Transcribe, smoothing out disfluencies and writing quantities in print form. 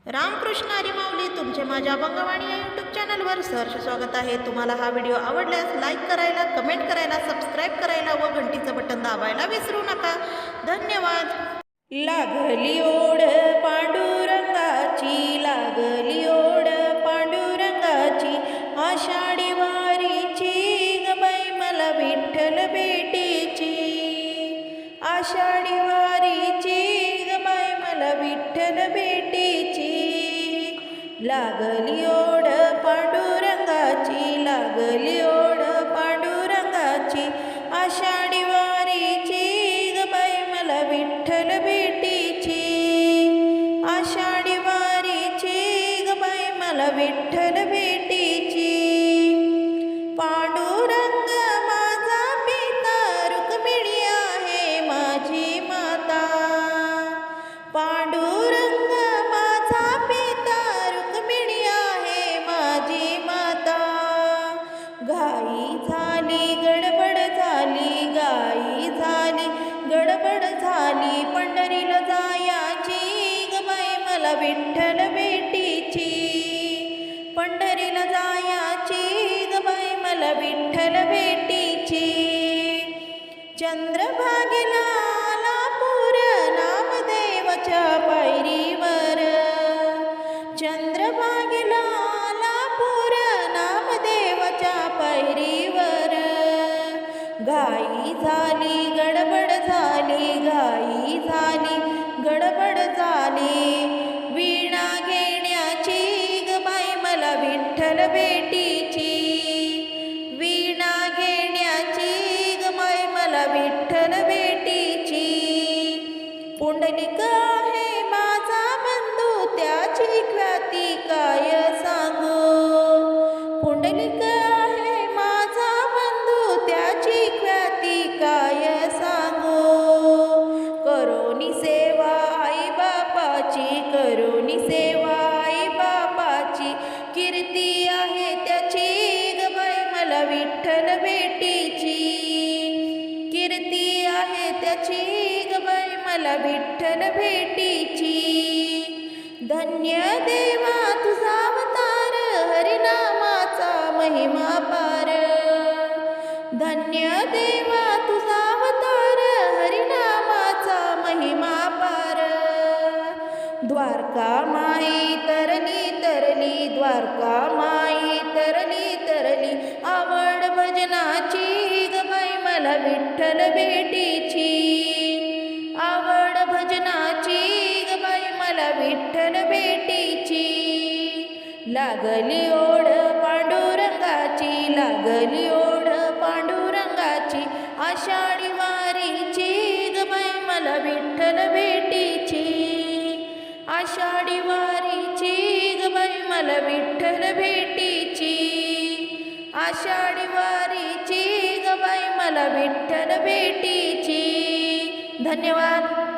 रामकृष्ण हरी माऊली तुमचे माझ्या अभंगवाणी या यूट्यूब चॅनलवर सहर्ष स्वागत आहे। तुम्हाला हा व्हिडिओ आवडल्यास लाईक करायला, कमेंट करायला, सबस्क्राईब करायला व घंटीचं बटन दाबायला विसरू नका। धन्यवाद। लागली ओढ पांडुरंगाची, लागली ओढ पांडुरंगाची, आषाढी वारीची ग बाई मला विठ्ठल भेटीची, आषाढी वारीची ग बाई मला विठ्ठल भेटीची। लागली ओढ पांडुरंगाची, लागली ओढ पांडुरंगाची, आषाढी वारीची ग बाई मला विठ्ठल भेटीची, आषाढी वारीची ग बाई मला विठ्ठल भेटीची। पांडुरंग माझा पिता, रुक्मिणी आहे माझी माता, पांडुरंग माझा पिता, रुक्मिणी आहे माझी माता। घाई झाली गडबड झाली, घाई झाली गडबड झाली, पंढरीला जायाची ग बाई मला विठ्ठल भेटीची, पंढरीला जायाची ग बाई मला विठ्ठल भेटीची। चंद्रभागेला आला पूर नामदेवाच्या पायरीवर, चंद्रभागेला आला पूर नामदेवाच्या पायरीवर। घाई झाली गडबड झाली, घाई झाली गडबड झाली, वीणा घेण्याची ग बाई मला विठ्ठल भेटीची, वीणा घेण्याची ग बाई मला विठ्ठल भेटीची। पुंडलिक आहे माझा बंधू त्याची ख्याती काय सांगू, पुंडलिक आहे माझा बंधू त्याची ख्याती काय सांगू। करोनी सेवा आई बापाची, करोनी सेवा आई बापाची, कीर्ती आहे त्याची ग बाई मला विठ्ठल भेटीची, कीर्ती आहे त्याची ग बाई मला विठ्ठल भेटीची। धन्य देवा तुझा अवतार, हरिनामाचा महिमा पार, धन्य देवा तुझा अवतार, हरिनामाचा महिमा पार। द्वारका माई तरली तरली, द्वारका माई तरली तरली, आवड भजनाची ग बाई मला विठ्ठल भेटीची, आवड भजनाची ग बाई मला विठ्ठल भेटीची। लागली ओढ पांडुरंगाची, लागली ओढ पांडुरंगाची, आषाढी वारीची ग बाई मला विठ्ठल भेटीची, आषाढी वारीची ग बाई मला विठ्ठल भेटीची, आषाढी वारीची ग बाई मला विठ्ठल भेटीची। धन्यवाद।